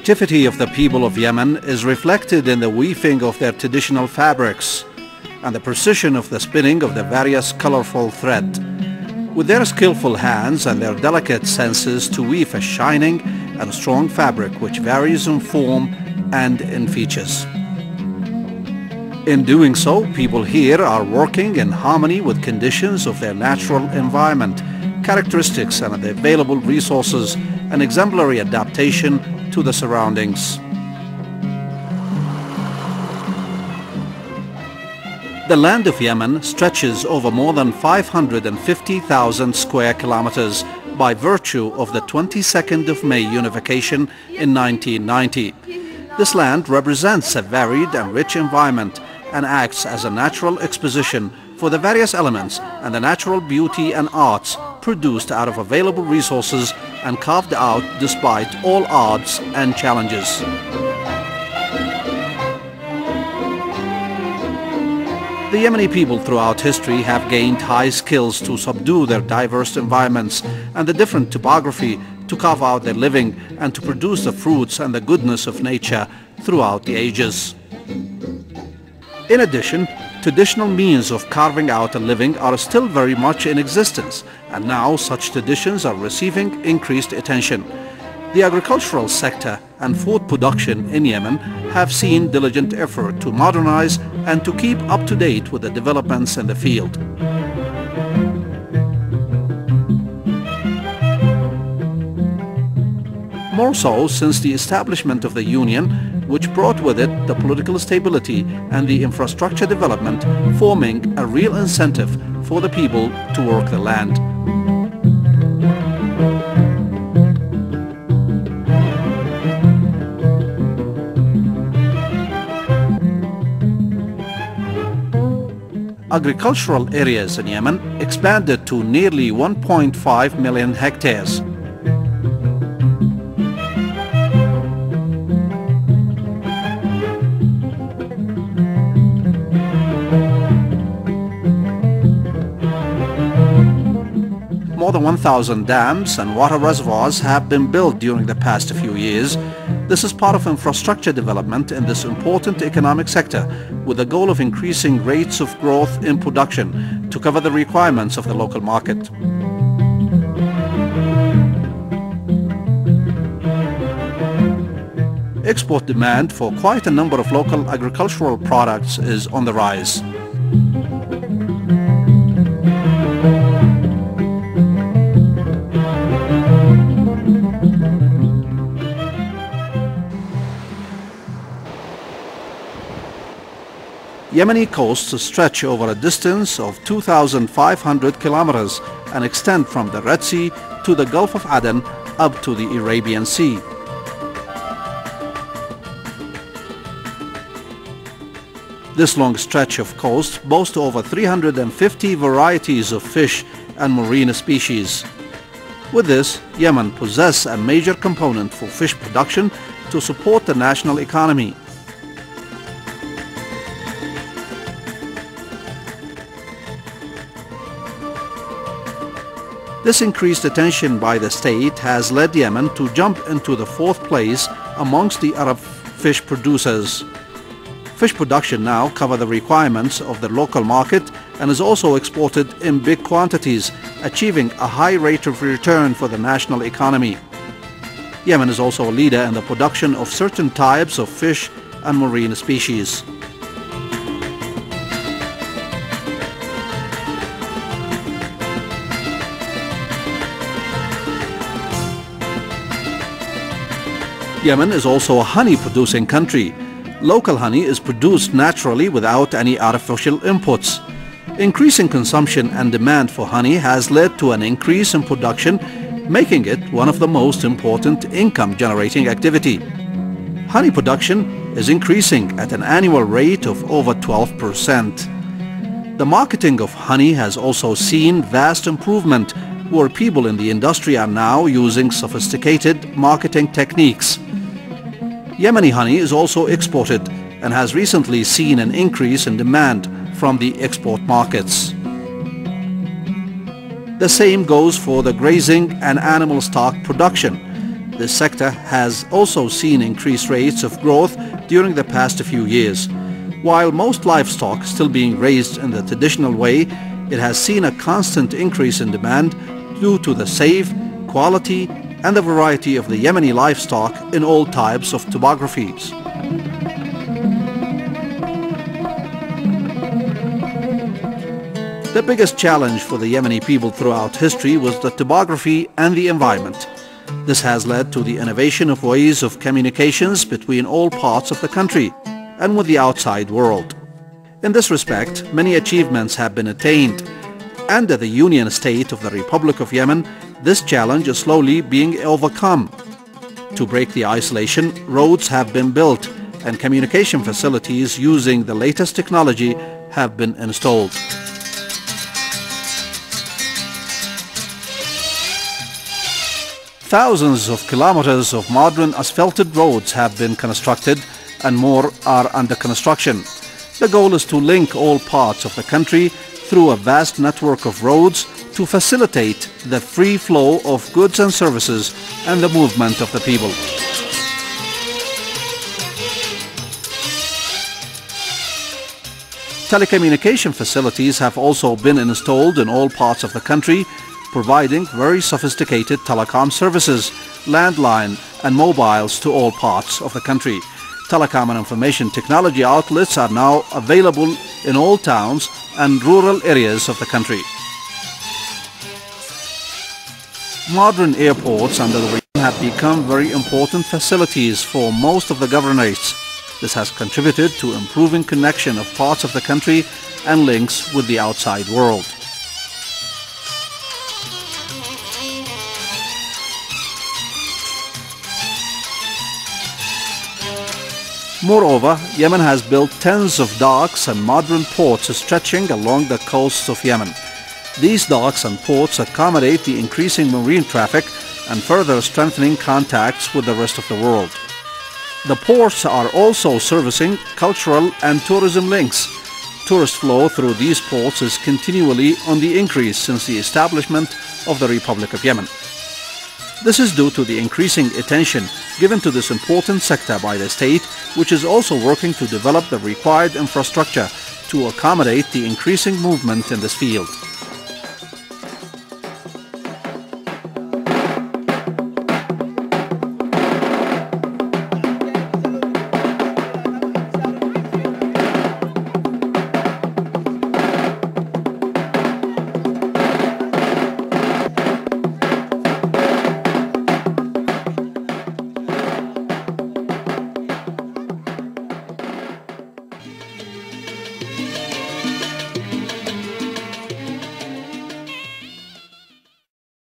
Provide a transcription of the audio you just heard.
creativity of the people of Yemen is reflected in the weaving of their traditional fabrics and the precision of the spinning of the various colorful thread. With their skillful hands and their delicate senses to weave a shining and strong fabric which varies in form and in features. In doing so, people here are working in harmony with conditions of their natural environment, characteristics and the available resources, and exemplary adaptation to the surroundings. The land of Yemen stretches over more than 550,000 square kilometers by virtue of the 22nd of May unification in 1990. This land represents a varied and rich environment and acts as a natural exposition for the various elements and the natural beauty and arts produced out of available resources and carved out despite all odds and challenges. The Yemeni people throughout history have gained high skills to subdue their diverse environments and the different topography to carve out their living and to produce the fruits and the goodness of nature throughout the ages. In addition, traditional means of carving out a living are still very much in existence, and now such traditions are receiving increased attention. The agricultural sector and food production in Yemen have seen diligent effort to modernize and to keep up to date with the developments in the field. More so since the establishment of the Union, which brought with it the political stability and the infrastructure development, forming a real incentive for the people to work the land. Agricultural areas in Yemen expanded to nearly 1.5 million hectares. More than 1,000 dams and water reservoirs have been built during the past few years. This is part of infrastructure development in this important economic sector with the goal of increasing rates of growth in production to cover the requirements of the local market. Export demand for quite a number of local agricultural products is on the rise. Yemeni coasts stretch over a distance of 2,500 kilometers and extend from the Red Sea to the Gulf of Aden up to the Arabian Sea. This long stretch of coast boasts over 350 varieties of fish and marine species. With this, Yemen possesses a major component for fish production to support the national economy. This increased attention by the state has led Yemen to jump into the 4th place amongst the Arab fish producers. Fish production now covers the requirements of the local market and is also exported in big quantities, achieving a high rate of return for the national economy. Yemen is also a leader in the production of certain types of fish and marine species. Yemen is also a honey-producing country. Local honey is produced naturally without any artificial inputs. Increasing consumption and demand for honey has led to an increase in production, making it one of the most important income-generating activity. Honey production is increasing at an annual rate of over 12%. The marketing of honey has also seen vast improvement, where people in the industry are now using sophisticated marketing techniques. Yemeni honey is also exported and has recently seen an increase in demand from the export markets. The same goes for the grazing and animal stock production. This sector has also seen increased rates of growth during the past few years. While most livestock is still being raised in the traditional way, it has seen a constant increase in demand due to the safe, quality, and the variety of the Yemeni livestock in all types of topographies. The biggest challenge for the Yemeni people throughout history was the topography and the environment. This has led to the innovation of ways of communications between all parts of the country and with the outside world. In this respect, many achievements have been attained. Under the Union State of the Republic of Yemen, this challenge is slowly being overcome. To break the isolation, roads have been built and communication facilities using the latest technology have been installed. Thousands of kilometers of modern asphalted roads have been constructed and more are under construction. The goal is to link all parts of the country through a vast network of roads to facilitate the free flow of goods and services and the movement of the people. Telecommunication facilities have also been installed in all parts of the country, providing very sophisticated telecom services, landline and mobiles to all parts of the country. Telecom and information technology outlets are now available in all towns and rural areas of the country. Modern airports under the region have become very important facilities for most of the governorates. This has contributed to improving connection of parts of the country and links with the outside world. Moreover, Yemen has built tens of docks and modern ports stretching along the coasts of Yemen. These docks and ports accommodate the increasing marine traffic and further strengthening contacts with the rest of the world. The ports are also servicing cultural and tourism links. Tourist flow through these ports is continually on the increase since the establishment of the Republic of Yemen. This is due to the increasing attention given to this important sector by the state, which is also working to develop the required infrastructure to accommodate the increasing movement in this field.